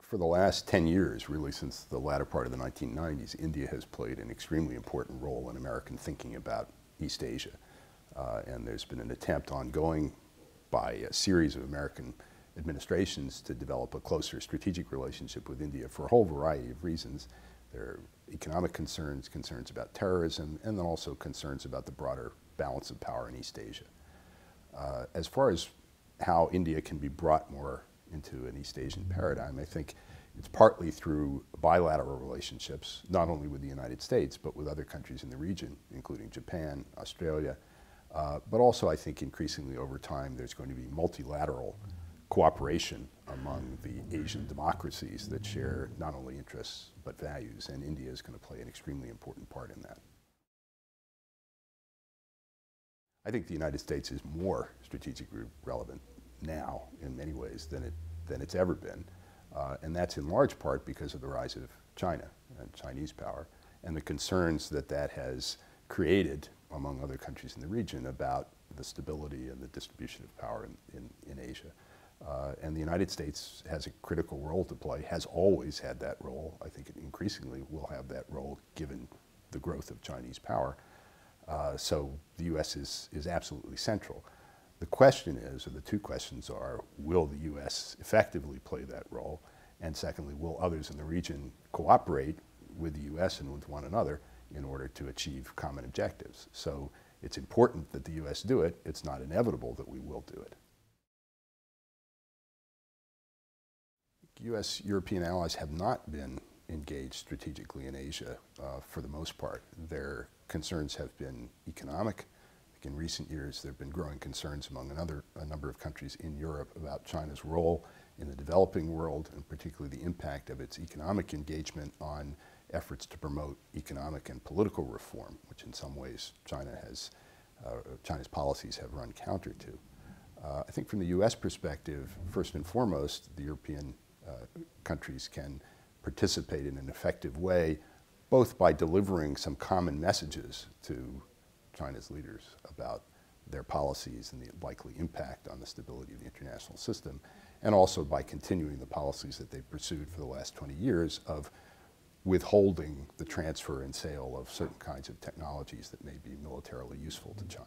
For the last 10 years, really since the latter part of the 1990s, India has played an extremely important role in American thinking about East Asia. And there's been an attempt ongoing by a series of American administrations to develop a closer strategic relationship with India for a whole variety of reasons. There are economic concerns, concerns about terrorism, and then also concerns about the broader balance of power in East Asia. As far as how India can be brought more into an East Asian paradigm, I think it's partly through bilateral relationships, not only with the United States, but with other countries in the region, including Japan, Australia, but also I think increasingly over time there's going to be multilateral cooperation among the Asian democracies that share not only interests but values, and India is going to play an extremely important part in that. I think the United States is more strategically relevant now in many ways than it's ever been, and that's in large part because of the rise of China and Chinese power and the concerns that that has created among other countries in the region about the stability and the distribution of power in Asia. And the United States has a critical role to play, has always had that role. I think it increasingly will have that role given the growth of Chinese power. So the U.S. is absolutely central. The question is, or the two questions are, will the U.S. effectively play that role? And secondly, will others in the region cooperate with the U.S. and with one another in order to achieve common objectives? So it's important that the U.S. do it. It's not inevitable that we will do it. U.S. European allies have not been engaged strategically in Asia for the most part. Their concerns have been economic. In recent years, there have been growing concerns among a number of countries in Europe about China's role in the developing world, and particularly the impact of its economic engagement on efforts to promote economic and political reform, which in some ways China's policies have run counter to. I think from the U.S. perspective, first and foremost, the European countries can participate in an effective way, both by delivering some common messages to China's leaders about their policies and the likely impact on the stability of the international system, and also by continuing the policies that they've pursued for the last 20 years of withholding the transfer and sale of certain kinds of technologies that may be militarily useful to China.